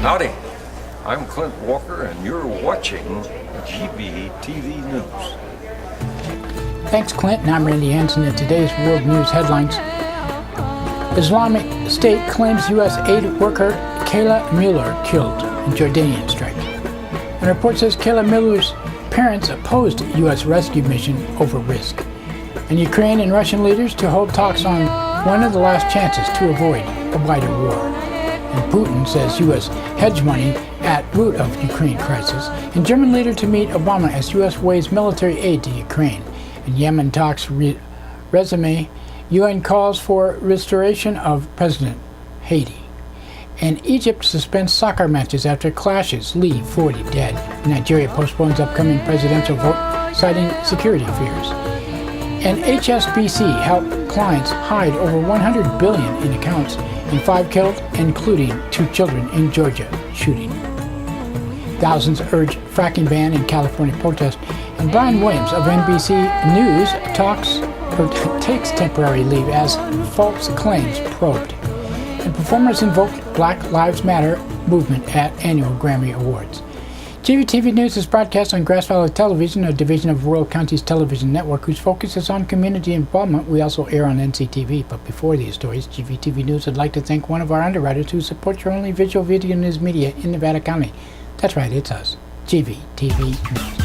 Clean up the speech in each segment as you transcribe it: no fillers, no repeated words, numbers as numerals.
Howdy, I'm Clint Walker and you're watching GVTV News. Thanks, Clint, and I'm Randy Hansen. In today's world news headlines, Islamic State claims U.S. aid worker Kayla Mueller killed in Jordanian strike. A report says Kayla Mueller's parents opposed U.S. rescue mission over risk. And Ukraine and Russian leaders to hold talks on one of the last chances to avoid a wider war. And Putin says U.S. hedge money at root of Ukraine crisis. And German leader to meet Obama as U.S. weighs military aid to Ukraine. And Yemen talks resume. UN calls for restoration of President Haiti. And Egypt suspends soccer matches after clashes leave 40 dead. And Nigeria postpones upcoming presidential vote, citing security fears. And HSBC helped clients hide over $100 billion in accounts, and 5 killed, including 2 children in Georgia shooting. Thousands urge fracking ban in California protest, and Brian Williams of NBC News takes temporary leave as false claims probed. And performers invoked Black Lives Matter movement at annual Grammy Awards. GVTV News is broadcast on Grass Valley Television, a division of Rural Counties Television Network whose focus is on community involvement. We also air on NCTV. But before these stories, GVTV News would like to thank one of our underwriters who supports your only visual video news media in Nevada County. That's right, it's us, GVTV News.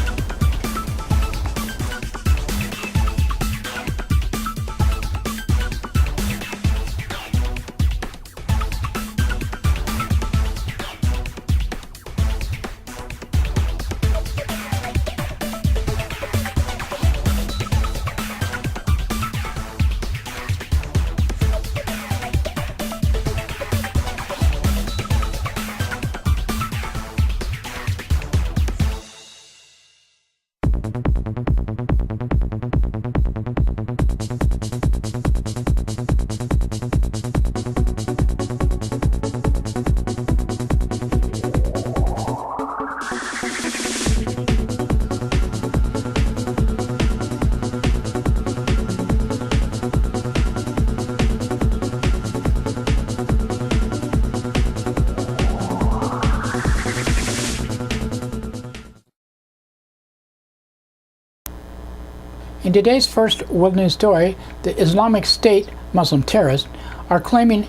In today's first world news story, the Islamic State Muslim terrorists are claiming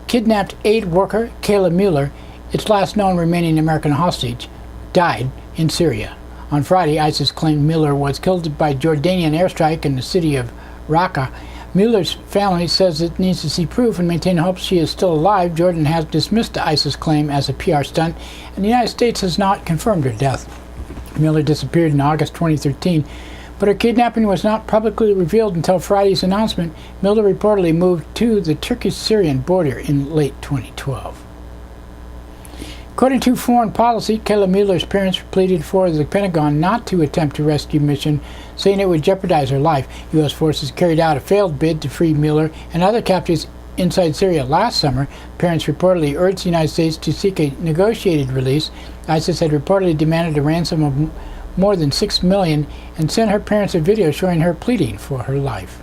kidnapped aid worker Kayla Mueller, its last known remaining American hostage, died in Syria. On Friday, ISIS claimed Mueller was killed by Jordanian airstrike in the city of Raqqa. Mueller's family says it needs to see proof and maintain hopes she is still alive. Jordan has dismissed the ISIS claim as a PR stunt, and the United States has not confirmed her death. Mueller disappeared in August 2013. But her kidnapping was not publicly revealed until Friday's announcement. Mueller reportedly moved to the Turkish-Syrian border in late 2012. According to Foreign Policy, Kayla Mueller's parents pleaded for the Pentagon not to attempt a rescue mission, saying it would jeopardize her life. U.S. forces carried out a failed bid to free Mueller and other captives inside Syria last summer. Parents reportedly urged the United States to seek a negotiated release. ISIS had reportedly demanded a ransom of more than $6 million and sent her parents a video showing her pleading for her life.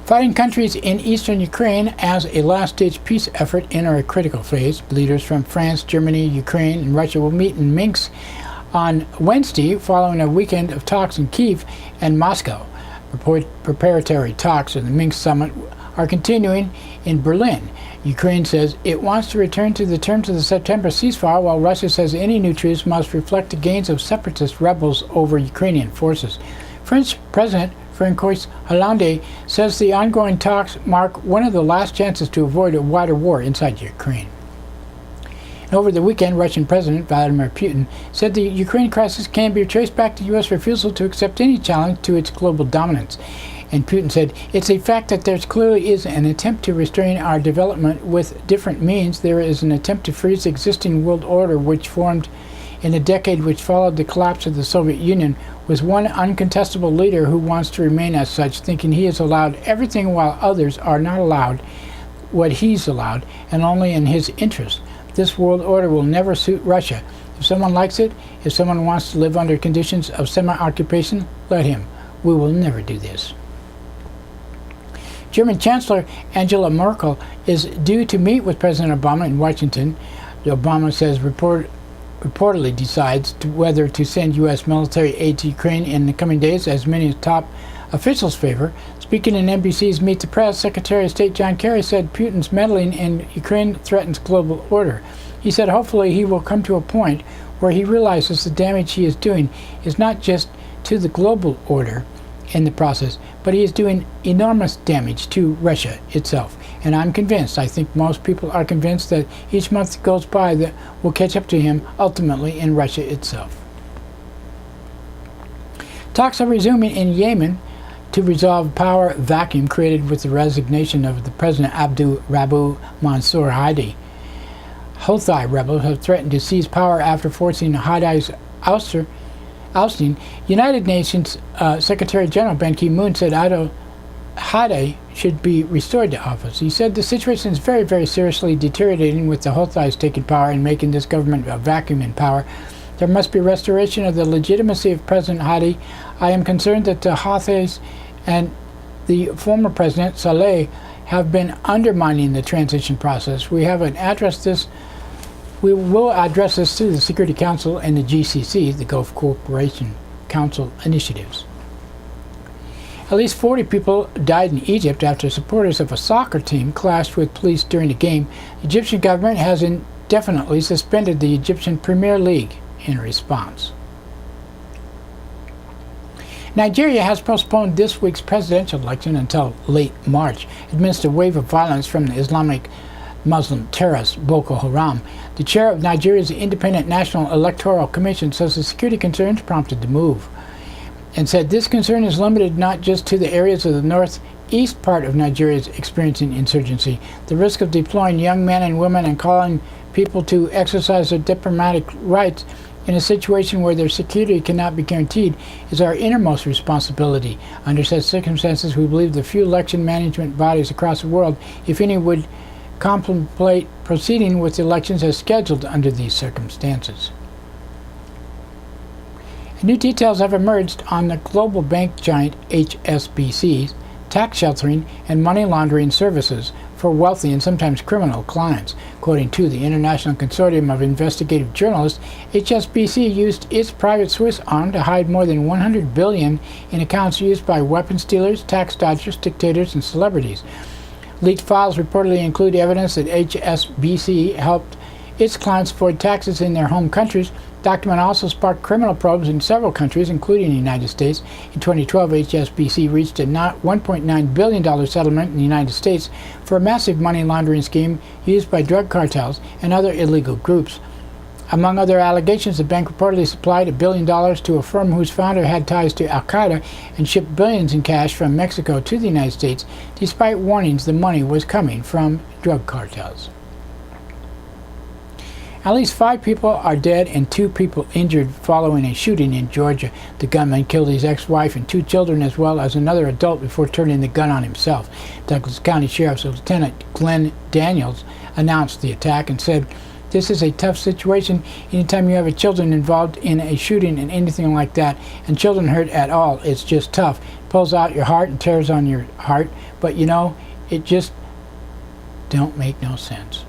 Fighting countries in eastern Ukraine as a last-ditch peace effort enter a critical phase. Leaders from France, Germany, Ukraine, and Russia will meet in Minsk on Wednesday following a weekend of talks in Kyiv and Moscow. Preparatory talks of the Minsk summit are continuing in Berlin. Ukraine says it wants to return to the terms of the September ceasefire, while Russia says any new truce must reflect the gains of separatist rebels over Ukrainian forces. French President François Hollande says the ongoing talks mark one of the last chances to avoid a wider war inside Ukraine. And over the weekend, Russian President Vladimir Putin said the Ukraine crisis can be traced back to U.S. refusal to accept any challenge to its global dominance. And Putin said, "It's a fact that there clearly is an attempt to restrain our development with different means. There is an attempt to freeze the existing world order which formed in the decade which followed the collapse of the Soviet Union, with one uncontestable leader who wants to remain as such, thinking he is allowed everything while others are not allowed what he's allowed, and only in his interest. This world order will never suit Russia. If someone likes it, if someone wants to live under conditions of semi-occupation, let him. We will never do this." German Chancellor Angela Merkel is due to meet with President Obama in Washington. Obama says reportedly decides whether to send U.S. military aid to Ukraine in the coming days, as many top officials favor. Speaking in NBC's Meet the Press, Secretary of State John Kerry said Putin's meddling in Ukraine threatens global order. He said hopefully he will come to a point where he realizes the damage he is doing is not just to the global order in the process, but he is doing enormous damage to Russia itself. And I'm convinced, I think most people are convinced, that each month that goes by that will catch up to him ultimately in Russia itself. Talks are resuming in Yemen to resolve power vacuum created with the resignation of the President Abdul Rabu Mansour Hadi. Houthi rebels have threatened to seize power after forcing Hadi's ousting. United Nations Secretary General Ban Ki-moon said Hadi should be restored to office. He said the situation is very, very seriously deteriorating with the Houthis taking power and making this government a vacuum in power. There must be restoration of the legitimacy of President Hadi. I am concerned that the Houthis and the former President Saleh have been undermining the transition process. We will address this through the Security Council and the GCC, the Gulf Cooperation Council initiatives. At least 40 people died in Egypt after supporters of a soccer team clashed with police during a game. The Egyptian government has indefinitely suspended the Egyptian Premier League in response. Nigeria has postponed this week's presidential election until late March amidst a wave of violence from the Islamic Muslim terrorist Boko Haram. The chair of Nigeria's Independent National Electoral Commission says the security concerns prompted the move, and said this concern is limited not just to the areas of the northeast part of Nigeria's experiencing insurgency. The risk of deploying young men and women and calling people to exercise their diplomatic rights in a situation where their security cannot be guaranteed is our innermost responsibility. Under such circumstances, we believe the few election management bodies across the world, if any, would contemplate proceeding with elections as scheduled under these circumstances. New details have emerged on the global bank giant HSBC's tax sheltering and money laundering services for wealthy and sometimes criminal clients. According to the International Consortium of Investigative Journalists, HSBC used its private Swiss arm to hide more than $100 billion in accounts used by weapons dealers, tax dodgers, dictators, and celebrities. Leaked files reportedly include evidence that HSBC helped its clients avoid taxes in their home countries. The document also sparked criminal probes in several countries, including the United States. In 2012, HSBC reached a $1.9 billion settlement in the United States for a massive money laundering scheme used by drug cartels and other illegal groups. Among other allegations, the bank reportedly supplied $1 billion to a firm whose founder had ties to Al-Qaeda and shipped billions in cash from Mexico to the United States, despite warnings the money was coming from drug cartels. At least 5 people are dead and 2 people injured following a shooting in Georgia. The gunman killed his ex-wife and 2 children as well as another adult before turning the gun on himself. Douglas County Sheriff's Lieutenant Glenn Daniels announced the attack and said, "This is a tough situation. Anytime you have a children involved in a shooting and anything like that, and children hurt at all, it's just tough. It pulls out your heart and tears on your heart, but you know, it just don't make no sense."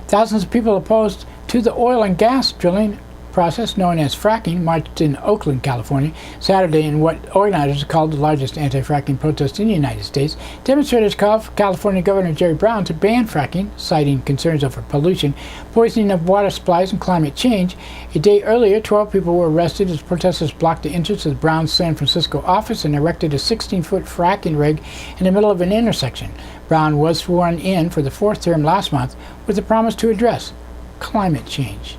Thousands of people opposed to the oil and gas drilling process known as fracking marched in Oakland, California, Saturday in what organizers called the largest anti-fracking protest in the United States. Demonstrators called for California Governor Jerry Brown to ban fracking, citing concerns over pollution, poisoning of water supplies, and climate change. A day earlier, 12 people were arrested as protesters blocked the entrance of Brown's San Francisco office and erected a 16-foot fracking rig in the middle of an intersection. Brown was sworn in for the 4th term last month with a promise to address climate change.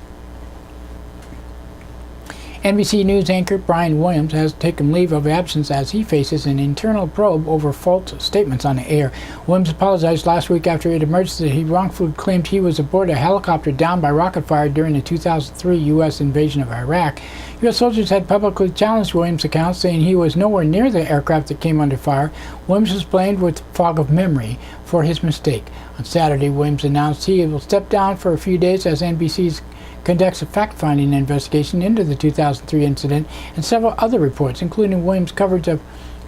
NBC News anchor Brian Williams has taken leave of absence as he faces an internal probe over false statements on the air. Williams apologized last week after it emerged that he wrongfully claimed he was aboard a helicopter down by rocket fire during the 2003 U.S. invasion of Iraq. U.S. soldiers had publicly challenged Williams' account, saying he was nowhere near the aircraft that came under fire. Williams was blamed with fog of memory for his mistake. On Saturday, Williams announced he will step down for a few days as NBC's conducts a fact-finding investigation into the 2003 incident and several other reports, including Williams' coverage of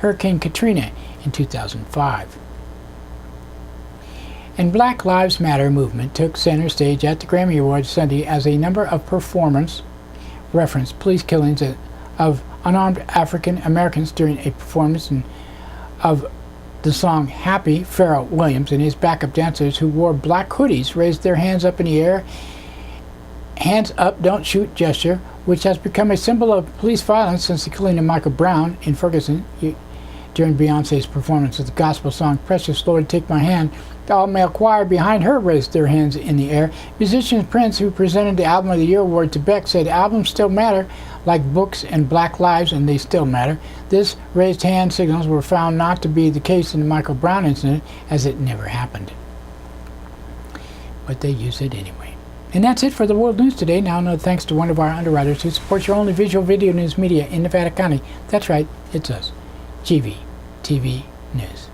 Hurricane Katrina in 2005. And Black Lives Matter movement took center stage at the Grammy Awards Sunday as a number of performers referenced police killings of unarmed African Americans during a performance of the song Happy. Pharrell Williams and his backup dancers who wore black hoodies raised their hands up in the air, hands up, don't shoot gesture, which has become a symbol of police violence since the killing of Michael Brown in Ferguson during Beyonce's performance of the gospel song Precious Lord Take My Hand. The all-male choir behind her raised their hands in the air. Musician Prince, who presented the Album of the Year award to Beck, said albums still matter, like books and black lives, and they still matter. This raised hand signals were found not to be the case in the Michael Brown incident, as it never happened. But they use it anyway. And that's it for the World News today. Now, no thanks to one of our underwriters who supports your only visual video news media in Nevada County. That's right, it's us, GVTV News.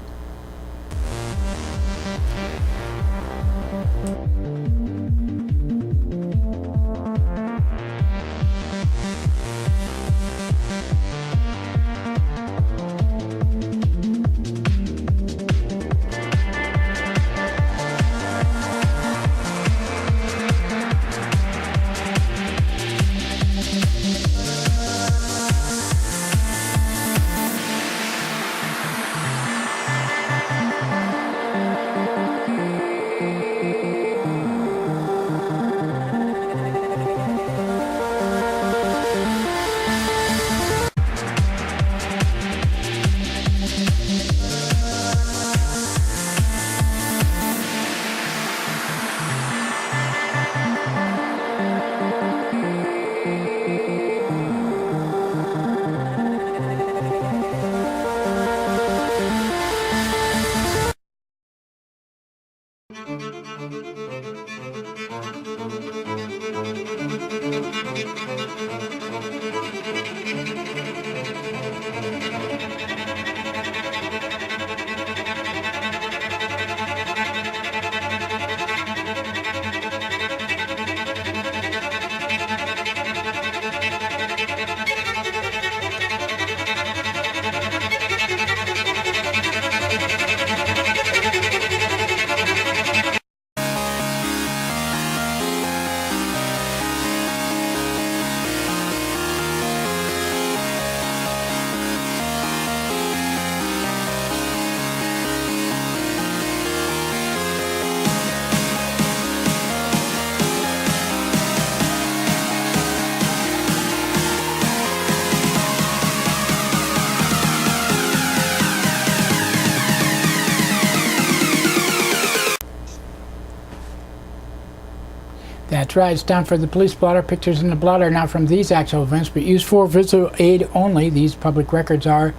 That's right, it's time for the police blotter. Pictures in the blotter are not from these actual events, but used for visual aid only. These public records are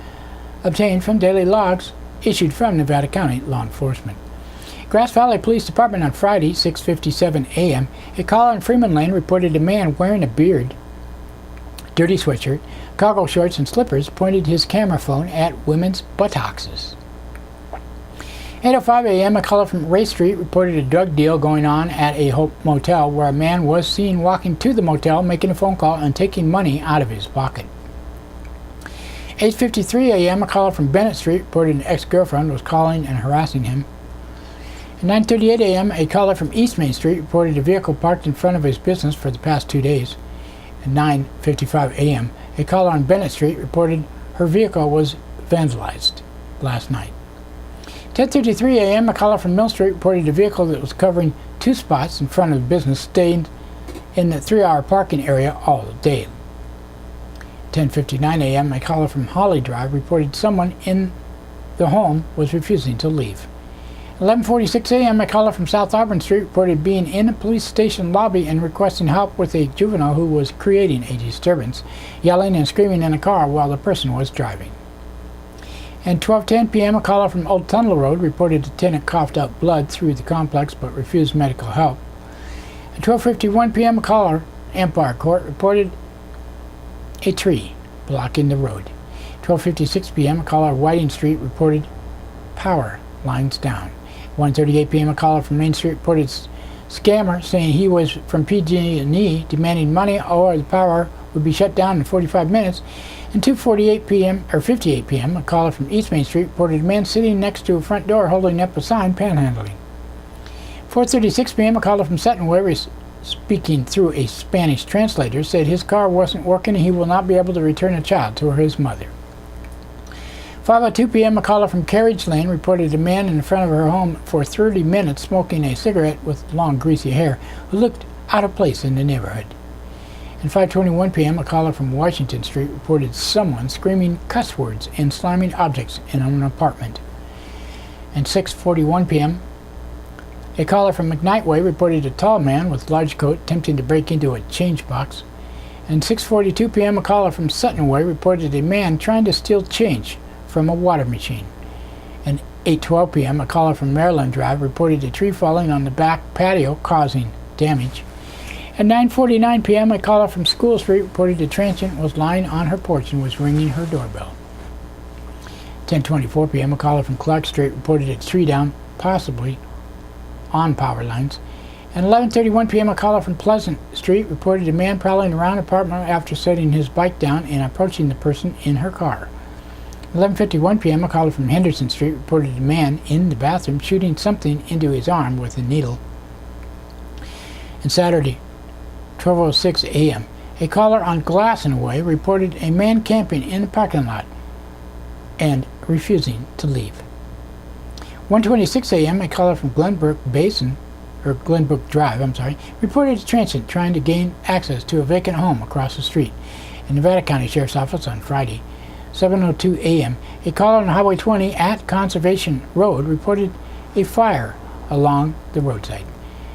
obtained from daily logs issued from Nevada County law enforcement. Grass Valley Police Department on Friday, 6:57 a.m., a caller in Freeman Lane reported a man wearing a beard, dirty sweatshirt, cargo shorts, and slippers pointed his camera phone at women's buttocks. 8:05 a.m., a caller from Ray Street reported a drug deal going on at a motel where a man was seen walking to the motel, making a phone call, and taking money out of his pocket. 8:53 a.m., a caller from Bennett Street reported an ex-girlfriend was calling and harassing him. At 9:38 a.m., a caller from East Main Street reported a vehicle parked in front of his business for the past 2 days. At 9:55 a.m., a caller on Bennett Street reported her vehicle was vandalized last night. 10:33 a.m., a caller from Mill Street reported a vehicle that was covering 2 spots in front of the business stayed in the 3-hour parking area all day. 10:59 a.m., a caller from Holly Drive reported someone in the home was refusing to leave. 11:46 a.m., a caller from South Auburn Street reported being in a police station lobby and requesting help with a juvenile who was creating a disturbance, yelling and screaming in a car while the person was driving. And 12:10 p.m., a caller from Old Tunnel Road reported a tenant coughed up blood through the complex but refused medical help. At 12:51 p.m., a caller, Empire Court, reported a tree blocking the road. 12:56 p.m., a caller, Whiting Street, reported power lines down. 1:38 p.m., a caller from Main Street reported scammer saying he was from PG&E demanding money or the power would be shut down in 45 minutes. And 2:48 p.m. or 58 p.m., a caller from East Main Street reported a man sitting next to a front door holding up a sign panhandling. 4:36 p.m., a caller from Sutton Way, speaking through a Spanish translator, said his car wasn't working and he will not be able to return a child to his mother. 5:02 p.m., a caller from Carriage Lane reported a man in front of her home for 30 minutes smoking a cigarette with long, greasy hair who looked out of place in the neighborhood. And 5:21 p.m., a caller from Washington Street reported someone screaming cuss words and slamming objects in an apartment. And 6:41 p.m., a caller from McKnight Way reported a tall man with a large coat attempting to break into a change box. And 6:42 p.m., a caller from Sutton Way reported a man trying to steal change from a water machine. And 8:12 p.m., a caller from Maryland Drive reported a tree falling on the back patio causing damage. At 9:49 p.m., a caller from School Street reported a transient was lying on her porch and was ringing her doorbell. 10:24 p.m., a caller from Clark Street reported a tree down, possibly on power lines. And 11:31 p.m., a caller from Pleasant Street reported a man prowling around an apartment after setting his bike down and approaching the person in her car. 11:51 p.m., a caller from Henderson Street reported a man in the bathroom shooting something into his arm with a needle. And Saturday, 12:06 a.m., a caller on Glasson Way reported a man camping in the parking lot and refusing to leave. 1:26 a.m., a caller from Glenbrook Drive, reported a transient trying to gain access to a vacant home across the street in Nevada County Sheriff's Office on Friday. 7:02 a.m., a caller on Highway 20 at Conservation Road reported a fire along the roadside.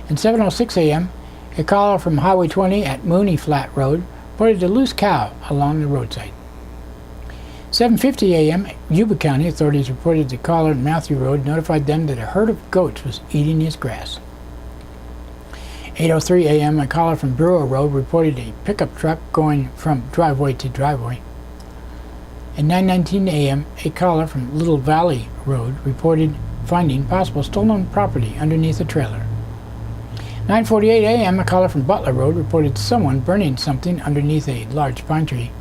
And 7:06 a.m., a caller from Highway 20 at Mooney Flat Road reported a loose cow along the roadside. 7:50 a.m., Yuba County authorities reported the caller at Matthew Road notified them that a herd of goats was eating his grass. 8:03 a.m., a caller from Brewer Road reported a pickup truck going from driveway to driveway. At 9:19 a.m., a caller from Little Valley Road reported finding possible stolen property underneath a trailer. 9:48 a.m., a caller from Butler Road reported someone burning something underneath a large pine tree.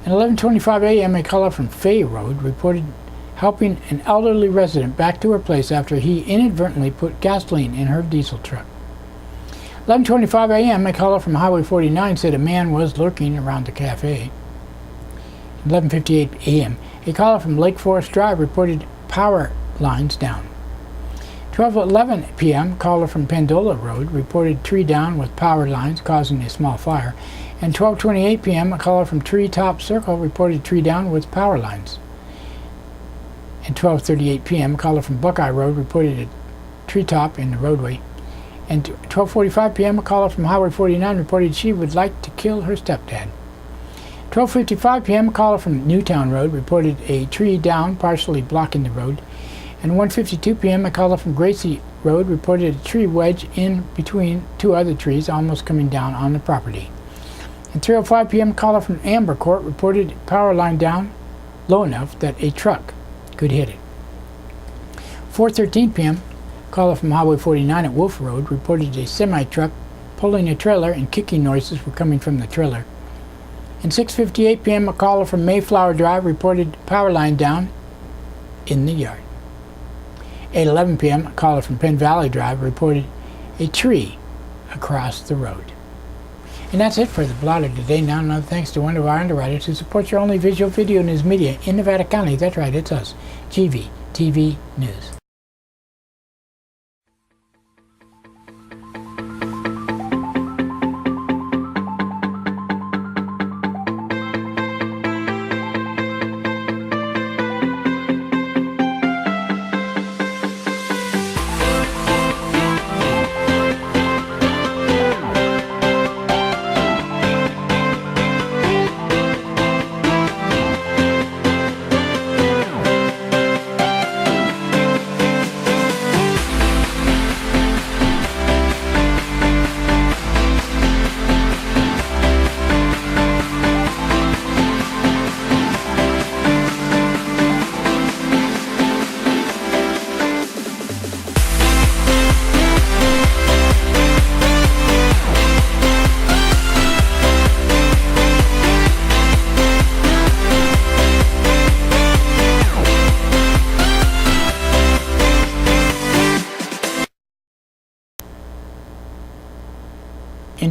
At 11:25 a.m., a caller from Fay Road reported helping an elderly resident back to her place after he inadvertently put gasoline in her diesel truck. 11:25 a.m., a caller from Highway 49 said a man was lurking around the cafe. 11:58 a.m., a caller from Lake Forest Drive reported power lines down. 12:11 p.m., caller from Pendola Road reported tree down with power lines causing a small fire. And 12:28 p.m., a caller from Treetop Circle reported tree down with power lines. And 12:38 p.m., a caller from Buckeye Road reported a treetop in the roadway. And 12:45 p.m., a caller from Highway 49 reported she would like to kill her stepdad. 12:55 p.m., a caller from Newtown Road reported a tree down, partially blocking the road. And 1:52 p.m., a caller from Gracie Road reported a tree wedge in between two other trees almost coming down on the property. At 3:05 p.m., a caller from Amber Court reported power line down low enough that a truck could hit it. 4:13 p.m., a caller from Highway 49 at Wolf Road reported a semi-truck pulling a trailer and kicking noises were coming from the trailer. And 6:58 p.m., a caller from Mayflower Drive reported power line down in the yard. 8:11 p.m., a caller from Penn Valley Drive reported a tree across the road. And that's it for the blotter today. Now, another thanks to one of our underwriters who supports your only visual video news media in Nevada County. That's right, it's us, GVTV News.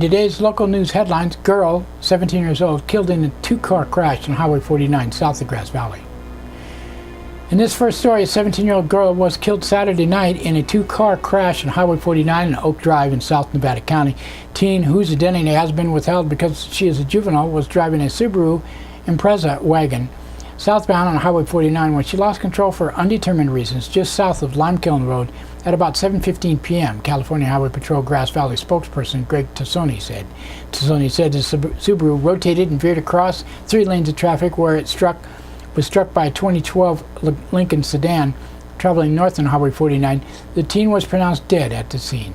In today's local news headlines, girl, 17 years old, killed in a two-car crash on Highway 49 south of Grass Valley. In this first story, a 17-year-old girl was killed Saturday night in a two-car crash on Highway 49 in Oak Drive in South Nevada County. Teen, whose identity has been withheld because she is a juvenile, was driving a Subaru Impreza wagon southbound on Highway 49 when she lost control for undetermined reasons just south of Limekiln Road at about 7:15 p.m., California Highway Patrol Grass Valley spokesperson Greg Tassoni said. Tassoni said the Subaru rotated and veered across 3 lanes of traffic where it was struck by a 2012 Lincoln sedan traveling north on Highway 49. The teen was pronounced dead at the scene.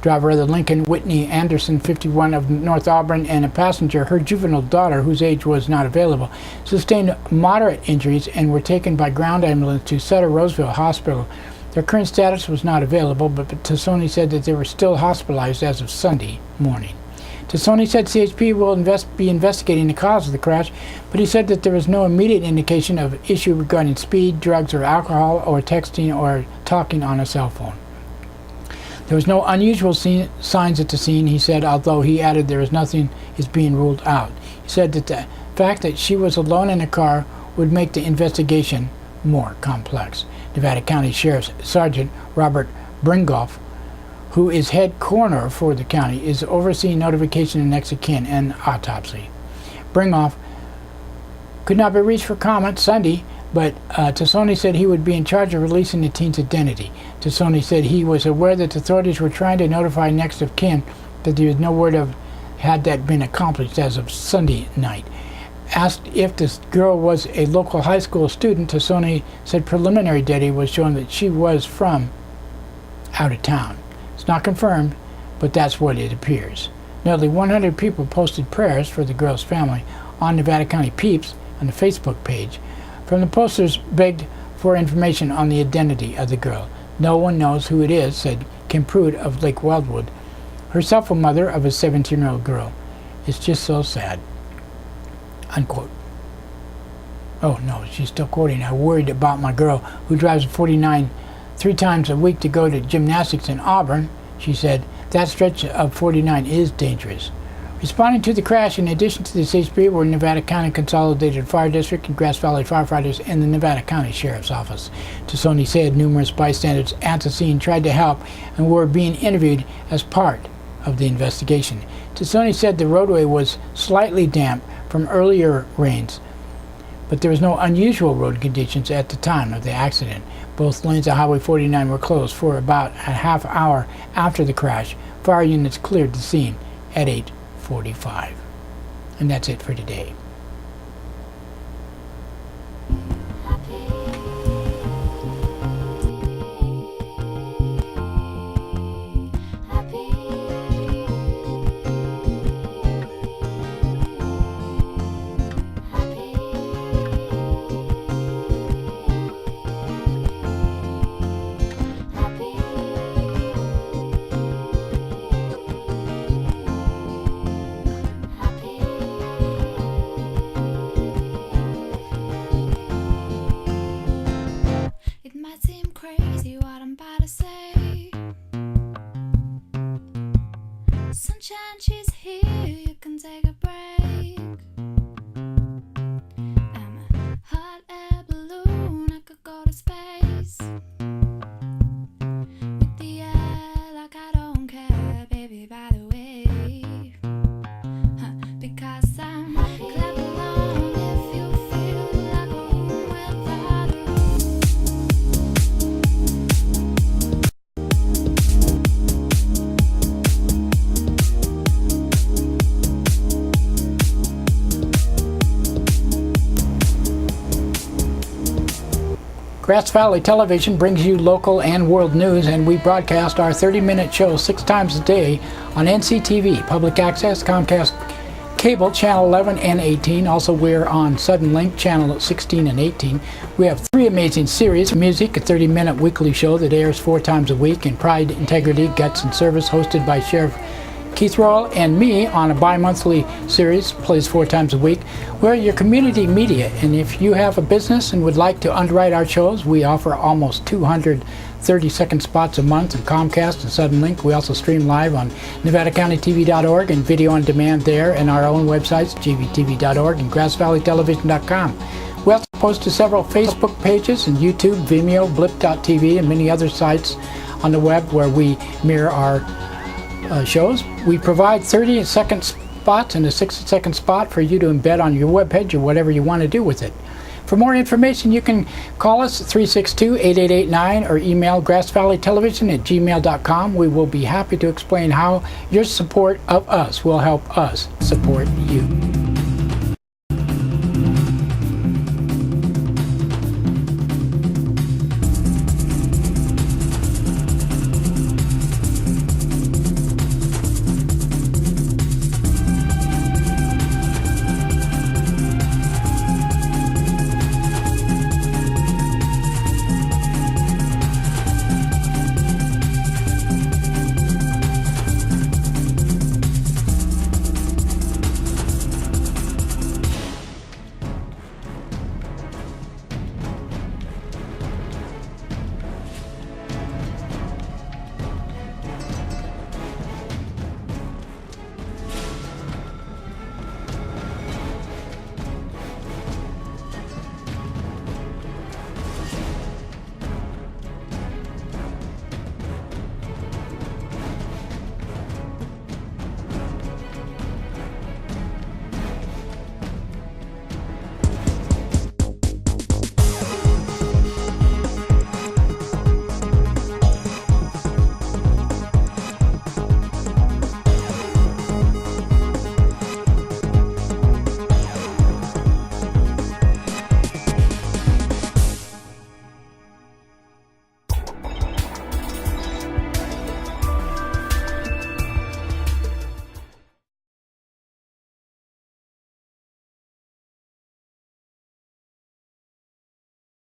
Driver of the Lincoln, Whitney Anderson, 51, of North Auburn, and a passenger, her juvenile daughter, whose age was not available, sustained moderate injuries and were taken by ground ambulance to Sutter Roseville Hospital. Their current status was not available, but Tassoni said that they were still hospitalized as of Sunday morning. Tassoni said CHP will be investigating the cause of the crash, but he said that there was no immediate indication of issue regarding speed, drugs, or alcohol, or texting or talking on a cell phone. There was no unusual signs at the scene, he said, although he added there is nothing is being ruled out. He said that the fact that she was alone in the car would make the investigation more complex. Nevada County Sheriff's Sergeant Robert Bringoff, who is head coroner for the county, is overseeing notification of next of kin and autopsy. Bringoff could not be reached for comment Sunday, but Tassoni said he would be in charge of releasing the teen's identity. Tassoni said he was aware that authorities were trying to notify next of kin, but there was no word of had that been accomplished as of Sunday night. Asked if this girl was a local high school student, Tassoni said preliminary data was showing that she was from out of town. It's not confirmed, but that's what it appears. Nearly 100 people posted prayers for the girl's family on Nevada County Peeps on the Facebook page. From the posters begged for information on the identity of the girl. No one knows who it is, said Kim Prude of Lake Wildwood, herself a mother of a 17-year-old girl. It's just so sad. Unquote. Oh no, she's still quoting. I'm worried about my girl who drives 49 3 times a week to go to gymnastics in Auburn. She said that stretch of 49 is dangerous. Responding to the crash, in addition to the CHP, were Nevada County Consolidated Fire District and Grass Valley firefighters and the Nevada County Sheriff's Office. Tassoni said numerous bystanders at the scene tried to help and were being interviewed as part of the investigation. Tassoni said the roadway was slightly damp from earlier rains, but there was no unusual road conditions at the time of the accident. Both lanes of Highway 49 were closed for about a half hour after the crash. Fire units cleared the scene at 8:45. And that's it for today. Crazy what I'm about to say. Sunshine, she's here, you can take a break. I'm a hot air balloon, I could go to space. With the air like I don't care, baby, by the way. Because I'm clap along if you feel like a room without a Grass Valley Television brings you local and world news, and we broadcast our 30-minute show 6 times a day on NCTV, Public Access, Comcast Cable, Channel 11 and 18. Also, we're on Sudden Link, Channel 16 and 18. We have 3 amazing series. Music, a 30-minute weekly show that airs 4 times a week, and Pride, Integrity, Guts, and Service, hosted by Sheriff Keith Royal and me on a bi-monthly series, plays 4 times a week. We're your community media, and if you have a business and would like to underwrite our shows, we offer almost 200 30-second spots a month on Comcast and Suddenlink. We also stream live on NevadaCountyTV.org and video on demand there, and our own websites, GVTV.org and GrassValleyTelevision.com. We also post to several Facebook pages and YouTube, Vimeo, Blip.tv, and many other sites on the web where we mirror our shows. We provide 30-second spots and a 60-second spot for you to embed on your webpage or whatever you want to do with it. For more information, you can call us at 362-8889 or email grassvalleytelevision@gmail.com. We will be happy to explain how your support of us will help us support you.